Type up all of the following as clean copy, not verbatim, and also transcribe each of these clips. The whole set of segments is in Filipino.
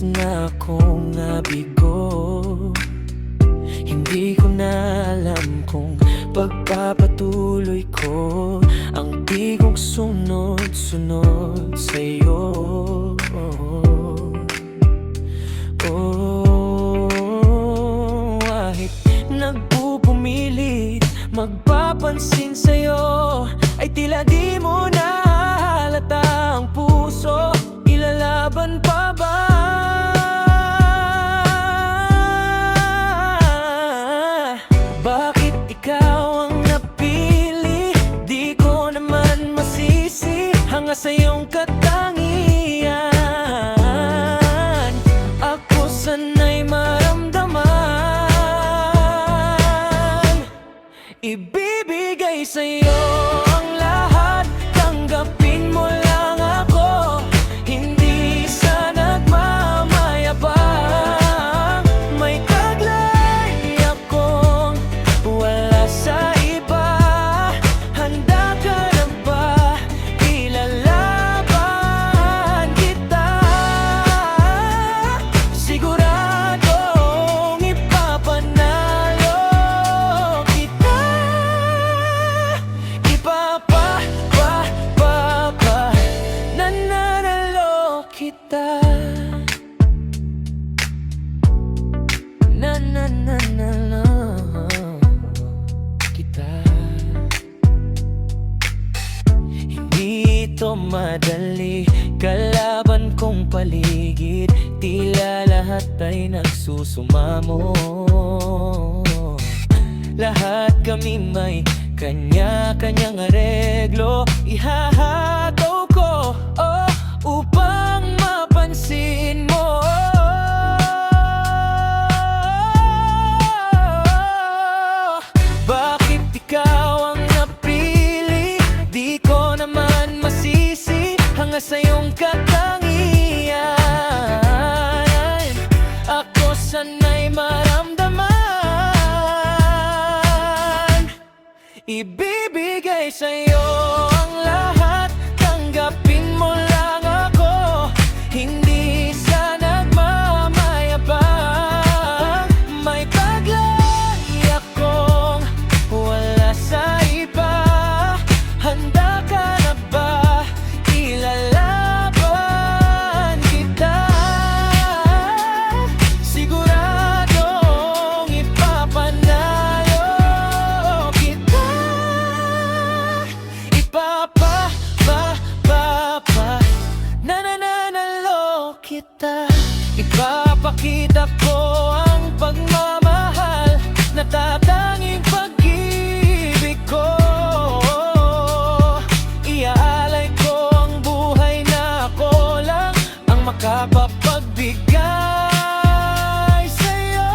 Tapos na akong nabigo. Hindi ko na alam kung pagpapatuloy ko ang di kong sunod-sunod sa'yo. Kahit nagpupumilit magpapansin sa'yo, ay tila di mo na halata ang puso. Ilalaban pa ba? Bakit ikaw ang napili? Di ko naman masisi. Hanga sa iyong katangian, ako sana'y maramdaman. Ibibigay sa'yo ang lahat, tanggapin mo lang ako. Hindi sa nagmamayabang, may taglay akong wala sa iba. Handa ka na ba? Ilalaban kita. Siguradong ipapanalo kita. Nananalo kita. Nananalo kita. Hindi ito madali, kalaban kong paligid. Tila lahat ay nagsusumamo. Lahat kami may kanya-kanyang areglo. Ihahataw ko upang mapansin mo. Bakit ikaw ang napili? Di ko naman masisi. Hanga sa iyong katangian, ako sana'y maramdaman. Ibibigay sa'yo ang lahat, tanggapin mo lang ako. Hindi sa nagmamayabang, may taglay akong wala sa iba. Handa ka na ba? Ilalaban kita. Siguradong ipapanalo kita. Nananalo kita. Ipapakita ko ang pagmamahal, natatanging pag-ibig ko. Iaalay ko ang buhay na ako lang ang makapagbigay sa'yo.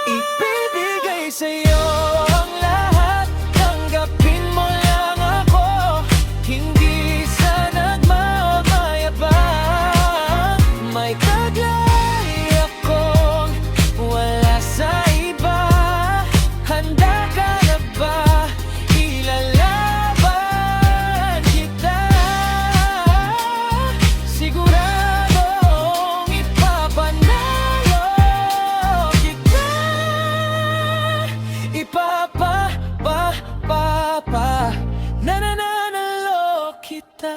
Ibibigay sa'yo ang lahat, tanggapin mo lang ako. Hindi sa nagmamayabang, may taglay akong wala sa iba. Handa ka na ba? Ilalaban kita. Siguradong ipapanalo kita. Nananalo kita.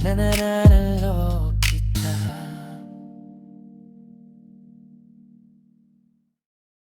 Nananalo